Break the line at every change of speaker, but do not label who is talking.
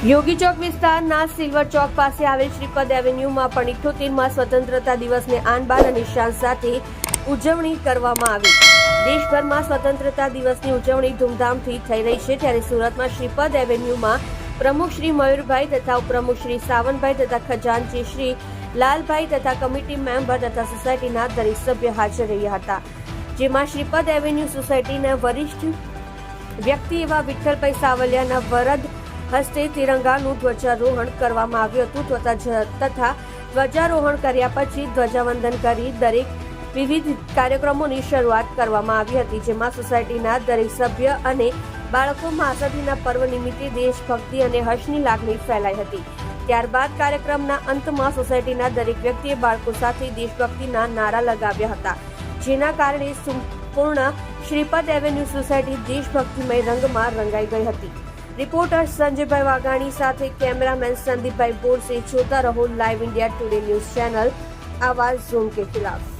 યોગી ચોક વિસ્તારના સિલ્વર ચોક પાસે આવેલ શ્રીપદ એવન્યુમાં પણ 78મા સ્વતંત્રતા દિવસને આન બાન અને શાન સાથે ઉજવણી કરવામાં આવી। દેશભરમાં સ્વતંત્રતા દિવસની ઉજવણી ધૂમધામથી થઈ રહી છે, ત્યારે સુરતમાં શ્રીપદ એવન્યુમાં પ્રમુખ શ્રી મયુરભાઈ તથા ઉપપ્રમુખ શ્રી સાવનભાઈ તથા ખજાનચી શ્રી લાલભાઈ તથા કમિટી મેમ્બર તથા સોસાયટીના દરેક સભ્ય હાજર રહ્યા હતા, જેમાં શ્રીપદ એવન્યુ સોસાયટીના વરિષ્ઠ વ્યક્તિ એવા વિઠ્ઠલભાઈ સાવલિયાના વરદ હસ્તે તિરંગાનું ધ્વજારોહણ કરવામાં આવ્યું હતું તથા ધ્વજારોહણ કર્યા પછી ધ્વજાવંદન કરી દરેક વિવિધ કાર્યક્રમોની શરૂઆત કરવામાં આવી હતી, જેમાં સોસાયટીના દરેક સભ્ય અને બાળકોમાં આઝાદીના પર્વ નિમિત્તે દેશભક્તિ અને હર્ષની લાગણી ફેલાઈ હતી। ત્યારબાદ કાર્યક્રમના અંતમાં સોસાયટીના દરેક વ્યક્તિએ બાળકો સાથે દેશભક્તિના નારા લગાવ્યા હતા, જેના કારણે સંપૂર્ણ શ્રીપદ એવન્યુ સોસાયટી દેશભક્તિમય રંગમાં રંગાઈ ગઈ હતી। રિપોર્ટર સંજયભાઈ વાઘાણી સાથે કેમેરામેન સંદીપભાઈ બોરસે। જોતા રહો live India today news channel, आवाज ज़ूम के खिलाफ।